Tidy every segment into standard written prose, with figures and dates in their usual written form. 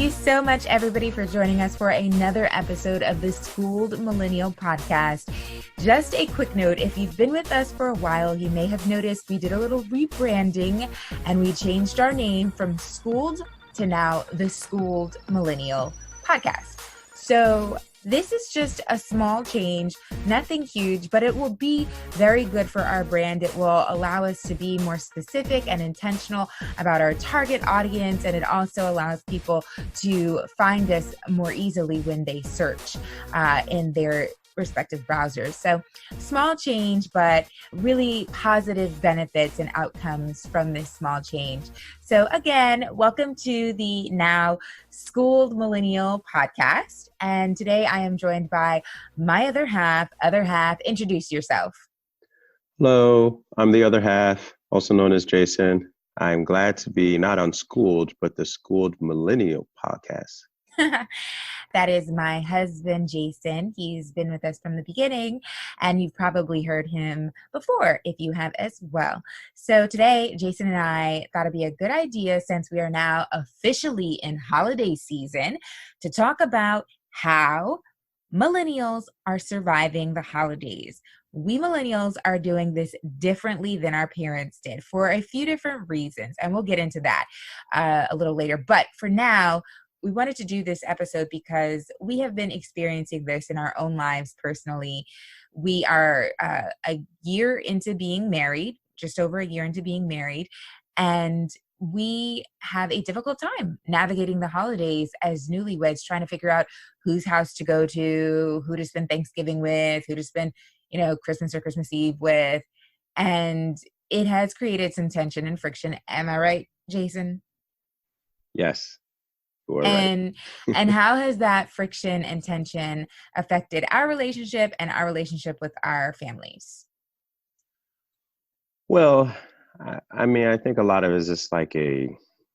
you so much, everybody, for joining us for another episode of the Schooled Millennial Podcast. Just a quick note, if you've been with us for a while, you may have noticed we did a little rebranding and we changed our name from Schooled to now the Schooled Millennial Podcast. So this is just a small change, nothing huge, but it will be very good for our brand. It will allow us to be more specific and intentional about our target audience, and it also allows people to find us more easily when they search in their respective browsers. So small change, but really positive benefits and outcomes from this small change. So again, welcome to the now Schooled Millennial Podcast. And today I am joined by my other half. Introduce yourself. Hello, I'm the other half, also known as Jason. I'm glad to be not on Schooled, but the Schooled Millennial Podcast. That is my husband, Jason. He's been with us from the beginning, and you've probably heard him before if you have as well. So today, Jason and I thought it'd be a good idea, since we are now officially in holiday season, to talk about how millennials are surviving the holidays. We millennials are doing this differently than our parents did for a few different reasons, and we'll get into that a little later. But for now, we wanted to do this episode because we have been experiencing this in our own lives personally. We are a year into being married, just over a year into being married, and we have a difficult time navigating the holidays as newlyweds, trying to figure out whose house to go to, who to spend Thanksgiving with, who to spend, Christmas or Christmas Eve with. And it has created some tension and friction. Am I right, Jason? Yes. And how has that friction and tension affected our relationship and our relationship with our families? Well, I think a lot of it is just like a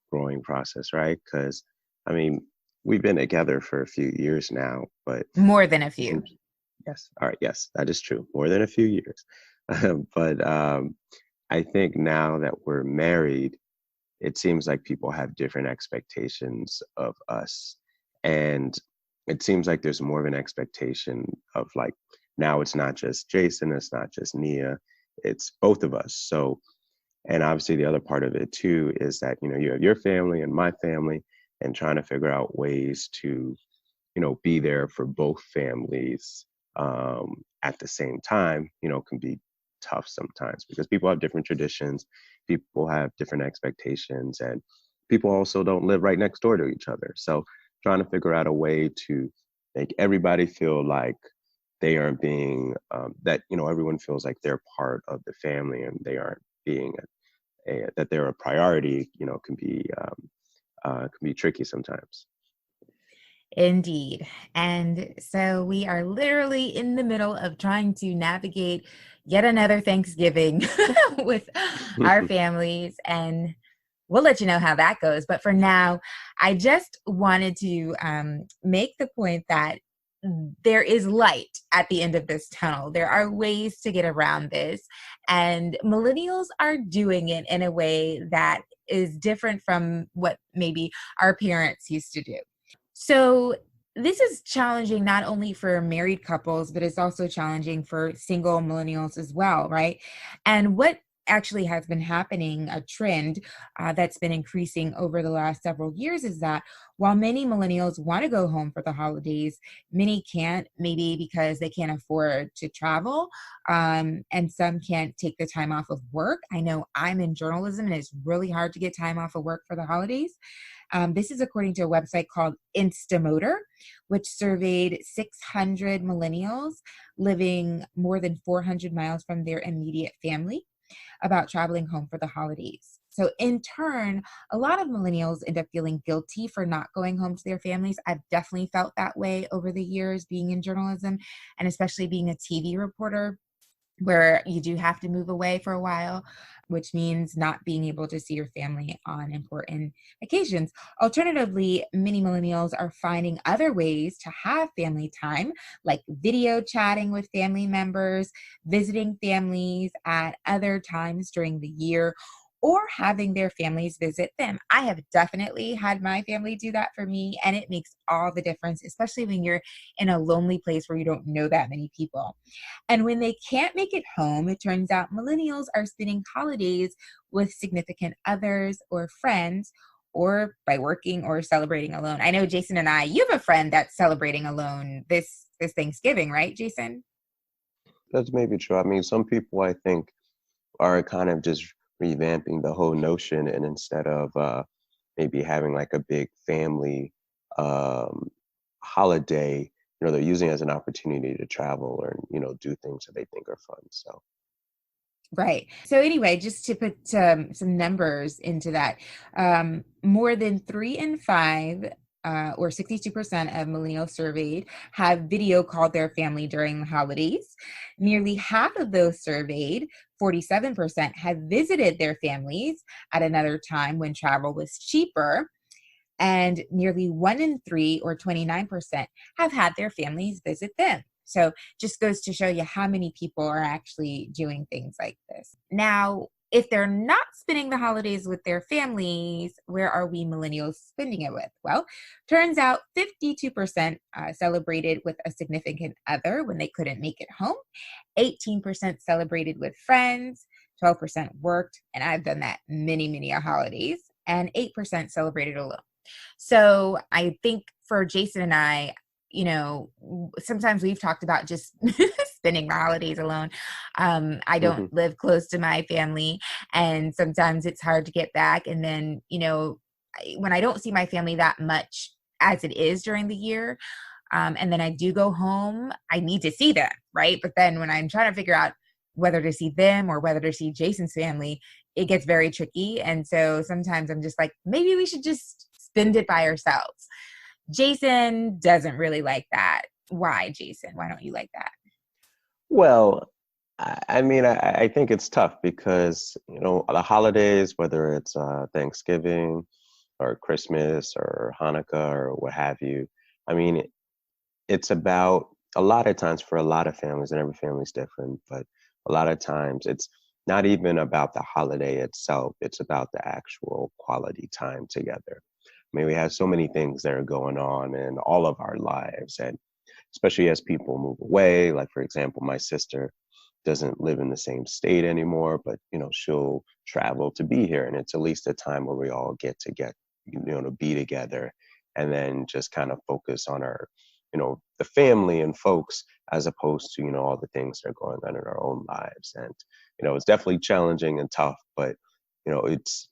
growing process, right? Because, we've been together for a few years now, but... More than a few. Yes. All right. Yes, that is true. More than a few years. But I think now that we're married, it seems like people have different expectations of us. And it seems like there's more of an expectation of, like, now it's not just Jason, it's not just Nia, it's both of us. So, and obviously the other part of it too is that, you have your family and my family, and trying to figure out ways to, be there for both families at the same time, can be tough sometimes, because people have different traditions, people have different expectations, and people also don't live right next door to each other. So trying to figure out a way to make everybody feel like they aren't being that everyone feels like they're part of the family and they aren't being that they're a priority, can be tricky sometimes. Indeed. And so we are literally in the middle of trying to navigate yet another Thanksgiving with our families, and we'll let you know how that goes. But for now, I just wanted to make the point that there is light at the end of this tunnel. There are ways to get around this, and millennials are doing it in a way that is different from what maybe our parents used to do. So this is challenging not only for married couples, but it's also challenging for single millennials as well, right? And what actually has been happening, a trend that's been increasing over the last several years, is that while many millennials want to go home for the holidays, many can't, maybe because they can't afford to travel, and some can't take the time off of work. I know I'm in journalism, and it's really hard to get time off of work for the holidays. This is according to a website called Instamotor, which surveyed 600 millennials living more than 400 miles from their immediate family about traveling home for the holidays. So in turn, a lot of millennials end up feeling guilty for not going home to their families. I've definitely felt that way over the years being in journalism, and especially being a TV reporter, where you do have to move away for a while, which means not being able to see your family on important occasions. Alternatively, many millennials are finding other ways to have family time, like video chatting with family members, visiting families at other times during the year, or having their families visit them. I have definitely had my family do that for me, and it makes all the difference, especially when you're in a lonely place where you don't know that many people. And when they can't make it home, it turns out millennials are spending holidays with significant others or friends, or by working or celebrating alone. I know Jason and I, you have a friend that's celebrating alone this Thanksgiving, right, Jason? That's maybe true. I mean, some people I think are kind of just revamping the whole notion, and instead of maybe having like a big family um, holiday, they're using it as an opportunity to travel or do things that they think are fun. So. Right. So anyway, just to put some numbers into that, more than 3 in 5, or 62% of millennials surveyed have video called their family during the holidays. Nearly half of those surveyed, 47%, have visited their families at another time when travel was cheaper. And nearly 1 in 3, or 29%, have had their families visit them. So just goes to show you how many people are actually doing things like this. Now, if they're not spending the holidays with their families, where are we millennials spending it with? Well, turns out 52% celebrated with a significant other when they couldn't make it home, 18% celebrated with friends, 12% worked, and I've done that many, many holidays, and 8% celebrated alone. So I think for Jason and I, sometimes we've talked about just spending the holidays alone. I don't Hmm. live close to my family, and sometimes it's hard to get back. And then, when I don't see my family that much as it is during the year, and then I do go home, I need to see them, right? But then when I'm trying to figure out whether to see them or whether to see Jason's family, it gets very tricky. And so sometimes I'm just like, maybe we should just spend it by ourselves. Jason doesn't really like that. Why, Jason? Why don't you like that? Well, I mean, I think it's tough because, the holidays, whether it's Thanksgiving or Christmas or Hanukkah or what have you, I mean, it's about a lot of times for a lot of families, and every family's different, but a lot of times it's not even about the holiday itself. It's about the actual quality time together. I mean, we have so many things that are going on in all of our lives, and especially as people move away. Like, for example, my sister doesn't live in the same state anymore, but she'll travel to be here, and it's at least a time where we all to be together, and then just kind of focus on our, the family and folks, as opposed to all the things that are going on in our own lives. And it's definitely challenging and tough, but it's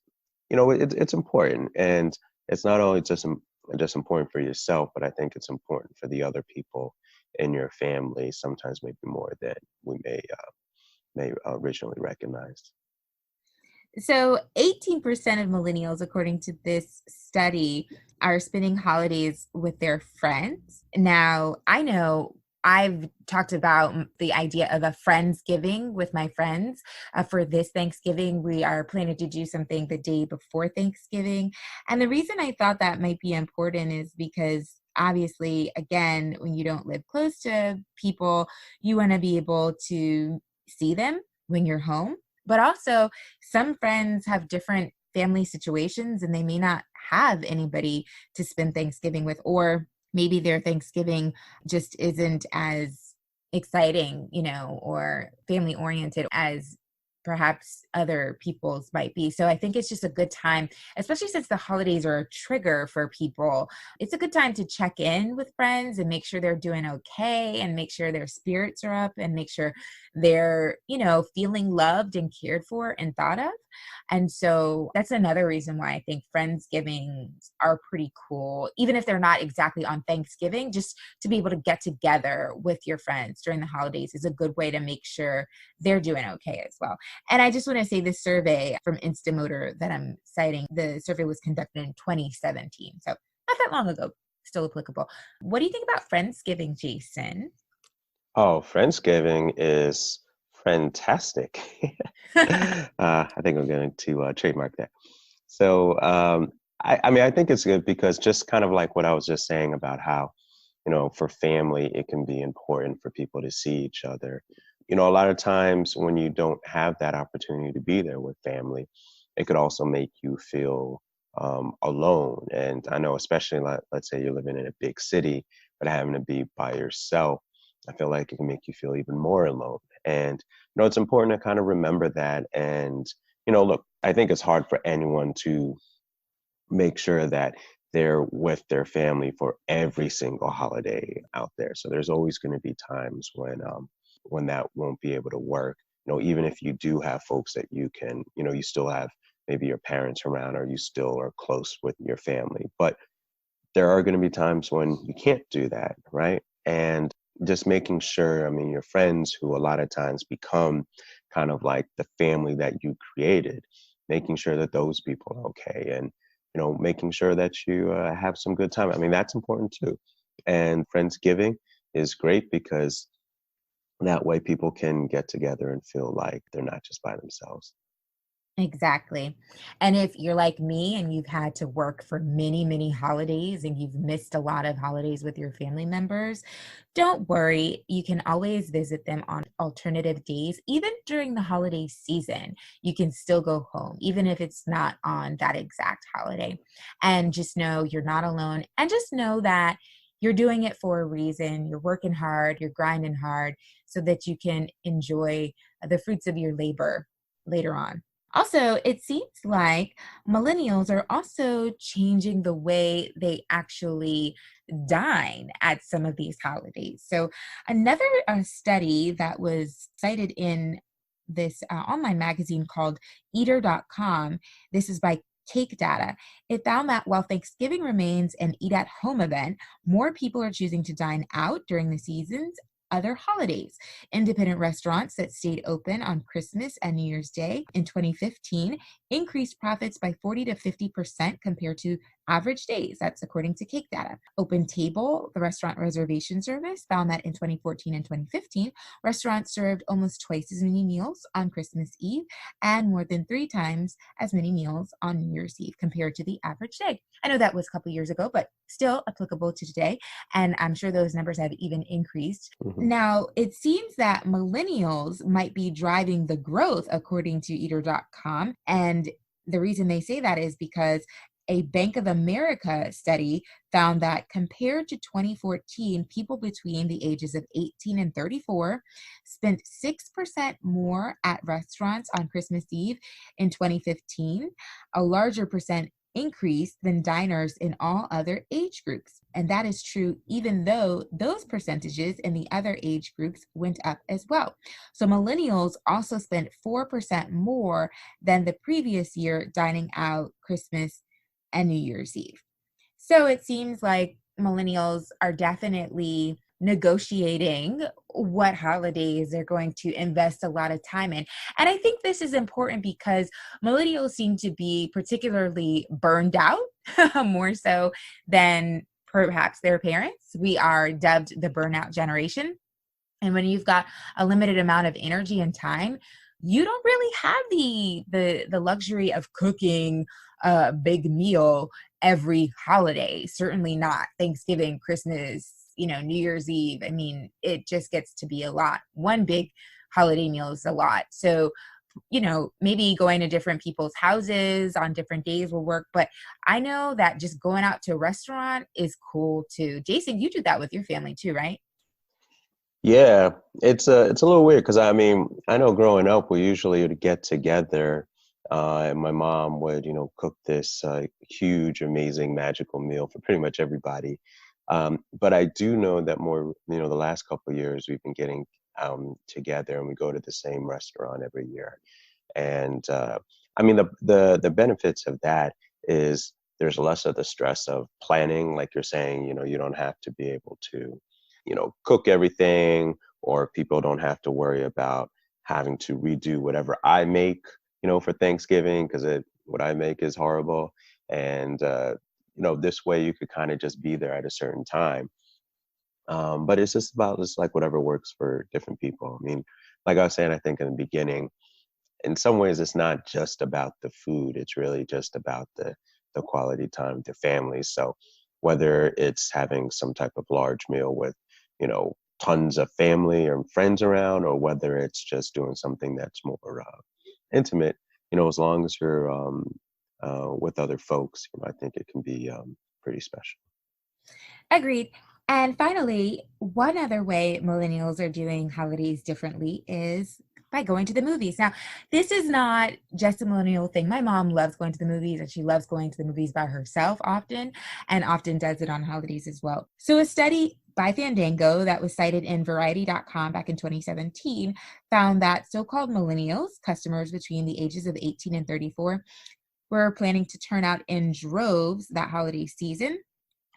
it's important, and it's not only just important for yourself, but I think it's important for the other people in your family, sometimes maybe more than we may originally recognize. So 18% of millennials, according to this study, are spending holidays with their friends. Now, I know I've talked about the idea of a Friendsgiving with my friends. For this Thanksgiving, we are planning to do something the day before Thanksgiving. And the reason I thought that might be important is because obviously, again, when you don't live close to people, you want to be able to see them when you're home. But also, some friends have different family situations and they may not have anybody to spend Thanksgiving with, or maybe their Thanksgiving just isn't as exciting, or family oriented as perhaps other people's might be. So I think it's just a good time, especially since the holidays are a trigger for people. It's a good time to check in with friends and make sure they're doing okay, and make sure their spirits are up, and make sure they're, feeling loved and cared for and thought of. And so that's another reason why I think Friendsgivings are pretty cool, even if they're not exactly on Thanksgiving. Just to be able to get together with your friends during the holidays is a good way to make sure they're doing okay as well. And I just want to say this survey from Instamotor that I'm citing, the survey was conducted in 2017. So not that long ago, still applicable. What do you think about Friendsgiving, Jason? Oh, Friendsgiving is fantastic. I think I'm going to trademark that. So, I mean, I think it's good because just kind of like what I was just saying about how, for family, it can be important for people to see each other. A lot of times when you don't have that opportunity to be there with family, it could also make you feel alone. And I know, especially like, let's say you're living in a big city, but having to be by yourself, I feel like it can make you feel even more alone. And, it's important to kind of remember that. And, look, I think it's hard for anyone to make sure that they're with their family for every single holiday out there. So there's always going to be times when that won't be able to work. Even if you do have folks that you can, you still have maybe your parents around or you still are close with your family. But there are going to be times when you can't do that, right? And just making sure, I mean, your friends who a lot of times become kind of like the family that you created, making sure that those people are okay and, making sure that you have some good time. I mean, that's important too. And Friendsgiving is great because that way people can get together and feel like they're not just by themselves. Exactly. And if you're like me and you've had to work for many, many holidays and you've missed a lot of holidays with your family members, don't worry. You can always visit them on alternative days. Even during the holiday season, you can still go home, even if it's not on that exact holiday. And just know you're not alone. And just know that you're doing it for a reason. You're working hard, you're grinding hard so that you can enjoy the fruits of your labor later on. Also, it seems like millennials are also changing the way they actually dine at some of these holidays. So, another study that was cited in this online magazine called eater.com, this is by Cake Data. It found that while Thanksgiving remains an eat at home event, more people are choosing to dine out during the season's other holidays. Independent restaurants that stayed open on Christmas and New Year's Day in 2015 increased profits by 40 to 50% compared to average days. That's according to Cake Data. Open Table, the restaurant reservation service, found that in 2014 and 2015, restaurants served almost twice as many meals on Christmas Eve and more than 3 times as many meals on New Year's Eve compared to the average day. I know that was a couple years ago, but still applicable to today. And I'm sure those numbers have even increased. Hmm. Now, it seems that millennials might be driving the growth, according to eater.com. And the reason they say that is because a Bank of America study found that compared to 2014, people between the ages of 18 and 34 spent 6% more at restaurants on Christmas Eve in 2015, a larger percent increase than diners in all other age groups. And that is true even though those percentages in the other age groups went up as well. So millennials also spent 4% more than the previous year dining out Christmas and New Year's Eve. So it seems like millennials are definitely negotiating what holidays they're going to invest a lot of time in. And I think this is important because millennials seem to be particularly burned out more so than perhaps their parents. We are dubbed the burnout generation. And when you've got a limited amount of energy and time, you don't really have the luxury of cooking a big meal every holiday. Certainly not Thanksgiving, Christmas, New Year's Eve. I mean, it just gets to be a lot. One big holiday meal is a lot. So, maybe going to different people's houses on different days will work. But I know that just going out to a restaurant is cool too. Jason, you do that with your family too, right? Yeah, it's a little weird because I mean I know growing up we usually would get together, and my mom would cook this huge, amazing, magical meal for pretty much everybody. But I do know that more the last couple of years we've been getting together and we go to the same restaurant every year. And I mean the benefits of that is there's less of the stress of planning, like you're saying. You don't have to be able to cook everything, or people don't have to worry about having to redo whatever I make, for Thanksgiving because what I make is horrible. And this way you could kind of just be there at a certain time. But it's just about just like whatever works for different people. I mean, like I was saying, I think in the beginning, in some ways it's not just about the food, it's really just about the quality time with the family. So whether it's having some type of large meal with tons of family or friends around, or whether it's just doing something that's more intimate, as long as you're with other folks, I think it can be pretty special. Agreed. And finally, one other way millennials are doing holidays differently is by going to the movies. Now, this is not just a millennial thing. My mom loves going to the movies, and she loves going to the movies by herself often, and often does it on holidays as well. So, a study by Fandango that was cited in Variety.com back in 2017 found that so called millennials, customers between the ages of 18 and 34, were planning to turn out in droves that holiday season,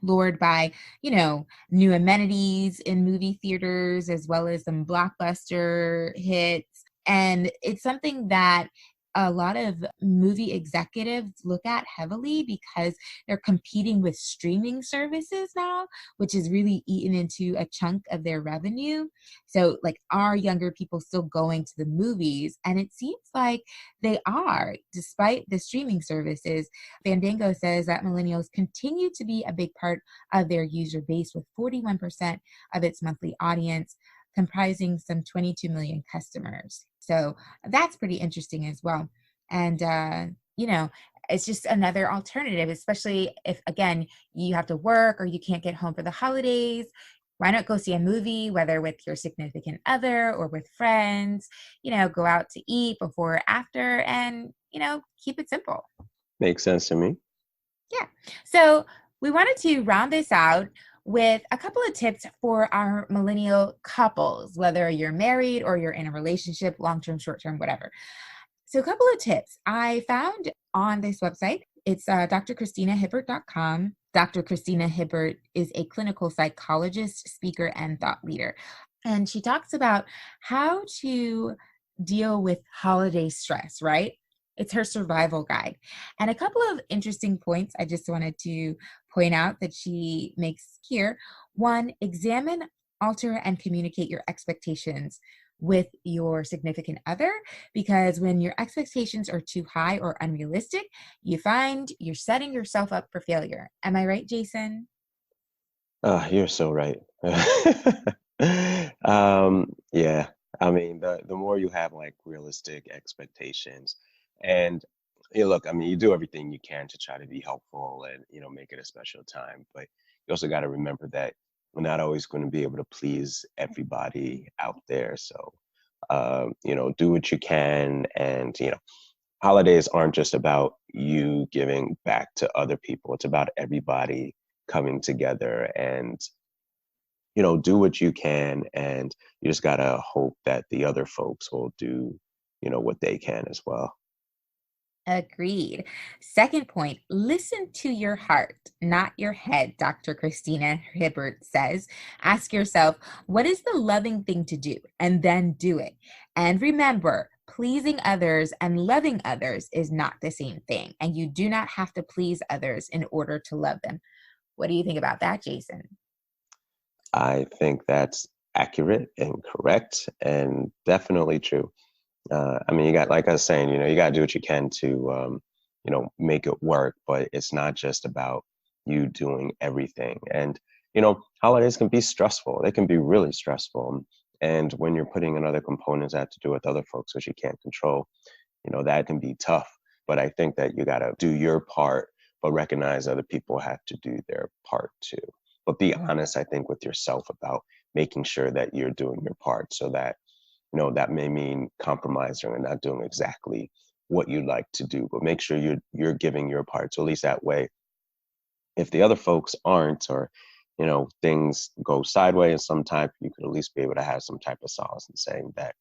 lured by, new amenities in movie theaters, as well as some blockbuster hits. And it's something that a lot of movie executives look at heavily because they're competing with streaming services now, which is really eaten into a chunk of their revenue. So, like, are younger people still going to the movies? And it seems like they are, despite the streaming services. Fandango says that millennials continue to be a big part of their user base, with 41% of its monthly audience comprising some 22 million customers. So that's pretty interesting as well. And, it's just another alternative, especially if, again, you have to work or you can't get home for the holidays. Why not go see a movie, whether with your significant other or with friends? Go out to eat before or after, and, keep it simple. Makes sense to me. Yeah. So we wanted to round this out with a couple of tips for our millennial couples, whether you're married or you're in a relationship, long-term, short-term, whatever. So a couple of tips I found on this website. It's drchristinahibbert.com. Dr. Christina Hibbert is a clinical psychologist, speaker, and thought leader. And she talks about how to deal with holiday stress, right? It's her survival guide. And a couple of interesting points I just wanted to point out that she makes here. One, examine, alter, and communicate your expectations with your significant other, because when your expectations are too high or unrealistic, you find you're setting yourself up for failure. Am I right, Jason? You're so right. Yeah, I mean, the more you have like realistic expectations, and look, I mean, you do everything you can to try to be helpful and make it a special time, but you also got to remember that we're not always going to be able to please everybody out there. So, do what you can, and holidays aren't just about you giving back to other people. It's about everybody coming together, and do what you can, and you just gotta hope that the other folks will do what they can as well. Agreed. Second point, listen to your heart, not your head, Dr. Christina Hibbert says. Ask yourself, what is the loving thing to do? And then do it. And remember, pleasing others and loving others is not the same thing. And you do not have to please others in order to love them. What do you think about that, Jason? I think that's accurate and correct and definitely true. I mean, you got, like I was saying, you got to do what you can to, make it work, but it's not just about you doing everything. And, holidays can be stressful. They can be really stressful. And when you're putting in other components that have to do with other folks, which you can't control, that can be tough. But I think that you got to do your part, but recognize other people have to do their part too. But be honest, I think, with yourself about making sure that you're doing your part, so that that may mean compromising and not doing exactly what you'd like to do, but make sure you're giving your part. So at least that way, if the other folks aren't, or things go sideways some type, you could at least be able to have some type of solace in saying that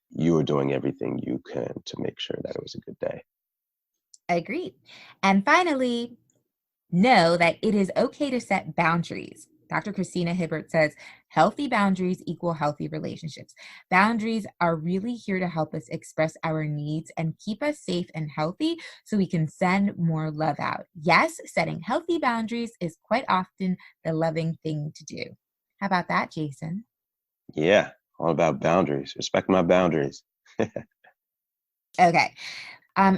you are doing everything you can to make sure that it was a good day. Agreed. And finally, know that it is okay to set boundaries. Dr. Christina Hibbert says healthy boundaries equal healthy relationships. Boundaries are really here to help us express our needs and keep us safe and healthy so we can send more love out. Yes, setting healthy boundaries is quite often the loving thing to do. How about that, Jason? Yeah, all about boundaries. Respect my boundaries. Okay.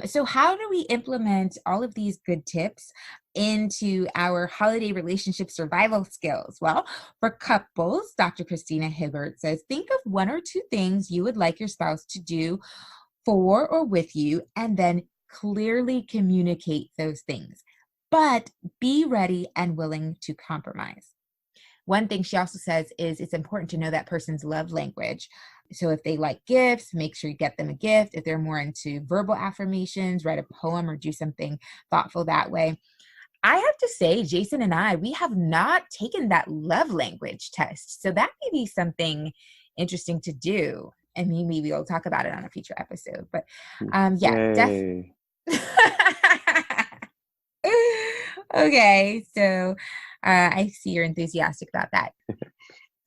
So how do we implement all of these good tips into our holiday relationship survival skills? Well, for couples, Dr. Christina Hibbert says, think of one or two things you would like your spouse to do for or with you, and then clearly communicate those things. But be ready and willing to compromise. One thing she also says is it's important to know that person's love language. So if they like gifts, make sure you get them a gift. If they're more into verbal affirmations, write a poem or do something thoughtful that way. I have to say, Jason and I, we have not taken that love language test. So that may be something interesting to do. And maybe we'll talk about it on a future episode. But yeah, Yay. Okay, so I see you're enthusiastic about that.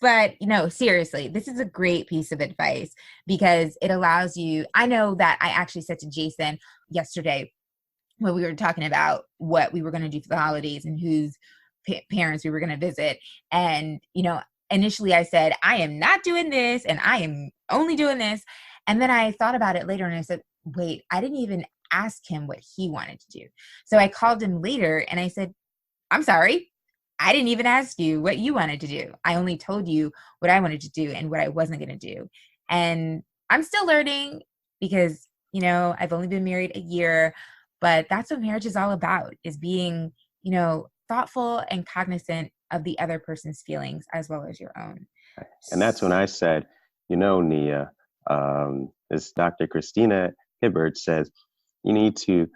But, seriously, this is a great piece of advice because it allows you. I know that I actually said to Jason yesterday when we were talking about what we were going to do for the holidays and whose parents we were going to visit. And, initially I said, I am not doing this and I am only doing this. And then I thought about it later and I said, wait, I didn't even ask him what he wanted to do. So I called him later and I said, I'm sorry. I didn't even ask you what you wanted to do. I only told you what I wanted to do and what I wasn't going to do. And I'm still learning because, I've only been married a year, but that's what marriage is all about, is being, thoughtful and cognizant of the other person's feelings as well as your own. And that's when I said, Nia, this Dr. Christina Hibbert says, you need to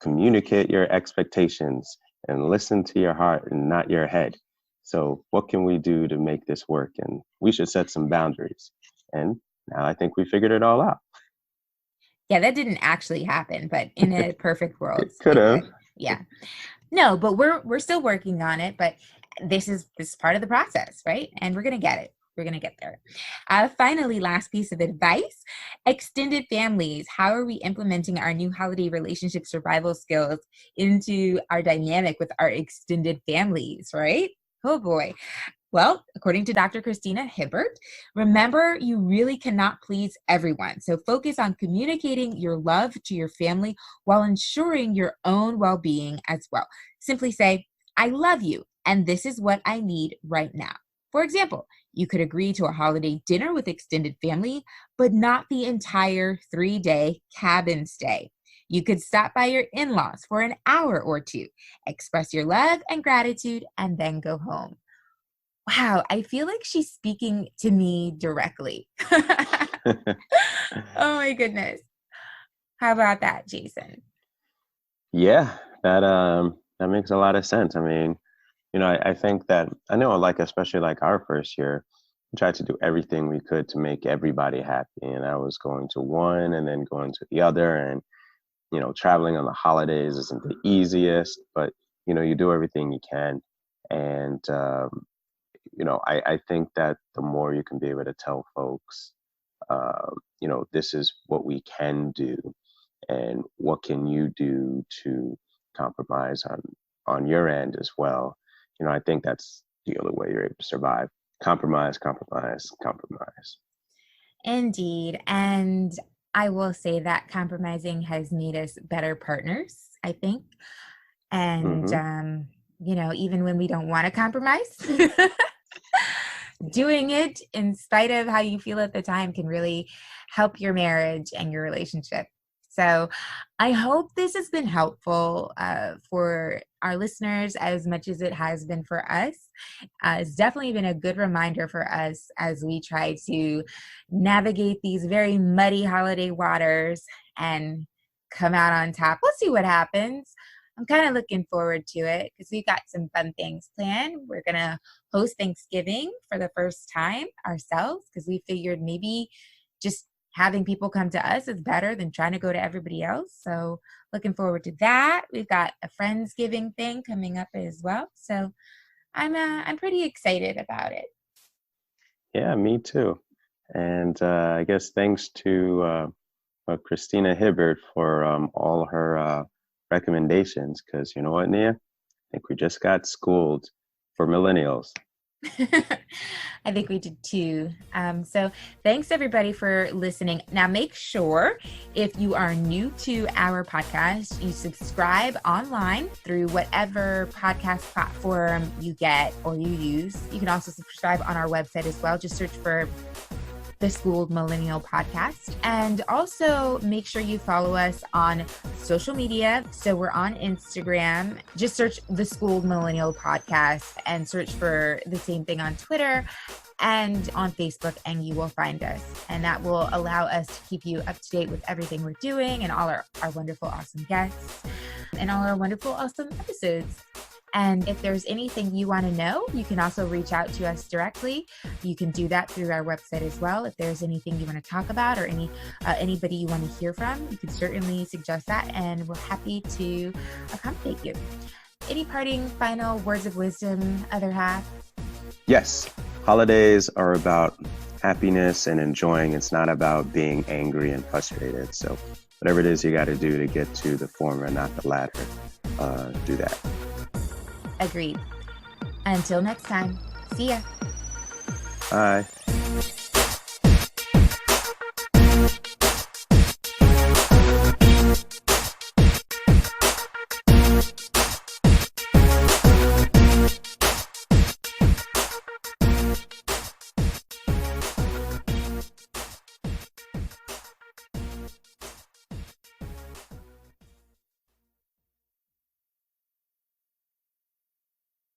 communicate your expectations and listen to your heart and not your head. So what can we do to make this work? And we should set some boundaries. And now I think we figured it all out. Yeah, that didn't actually happen, but in a perfect world. It could have. Yeah. No, but we're still working on it, but this is part of the process, right? And we're going to get it. We're going to get there. Finally, last piece of advice, extended families. How are we implementing our new holiday relationship survival skills into our dynamic with our extended families, right? Oh boy. Well, according to Dr. Christina Hibbert, remember you really cannot please everyone. So focus on communicating your love to your family while ensuring your own well-being as well. Simply say, I love you, and this is what I need right now. For example, you could agree to a holiday dinner with extended family, but not the entire 3-day cabin stay. You could stop by your in-laws for an hour or two, express your love and gratitude, and then go home. Wow, I feel like she's speaking to me directly. Oh my goodness. How about that, Jason? Yeah, that makes a lot of sense. I mean, I think that I know, like, especially like our first year, we tried to do everything we could to make everybody happy. And I was going to one and then going to the other. And, traveling on the holidays isn't the easiest, but, you do everything you can. And, I think that the more you can be able to tell folks, this is what we can do and what can you do to compromise on your end as well. I think that's the only way you're able to survive. Compromise, compromise, compromise. Indeed. And I will say that compromising has made us better partners, I think. And, even when we don't want to compromise, doing it in spite of how you feel at the time can really help your marriage and your relationship. So I hope this has been helpful for our listeners as much as it has been for us. It's definitely been a good reminder for us as we try to navigate these very muddy holiday waters and come out on top. We'll see what happens. I'm kind of looking forward to it because we've got some fun things planned. We're going to host Thanksgiving for the first time ourselves because we figured maybe just having people come to us is better than trying to go to everybody else. So looking forward to that. We've got a Friendsgiving thing coming up as well. So I'm pretty excited about it. Yeah, me too. And I guess thanks to Christina Hibbert for all her recommendations, because you know what, Nia? I think we just got schooled for millennials. I think we did too. So thanks everybody for listening. Now make sure if you are new to our podcast, you subscribe online through whatever podcast platform you get or you use. You can also subscribe on our website as well. Just search for the Schooled Millennial podcast. And also make sure you follow us on social media. So we're on Instagram. Just search the Schooled Millennial podcast and search for the same thing on Twitter and on Facebook, and you will find us. And that will allow us to keep you up to date with everything we're doing and all our wonderful, awesome guests and all our wonderful, awesome episodes. And if there's anything you want to know, you can also reach out to us directly. You can do that through our website as well. If there's anything you want to talk about or anybody you want to hear from, you can certainly suggest that, and we're happy to accommodate you. Any parting final words of wisdom, other half? Yes, holidays are about happiness and enjoying. It's not about being angry and frustrated. So whatever it is you got to do to get to the former, not the latter, do that. Agreed. Until next time, see ya. Bye.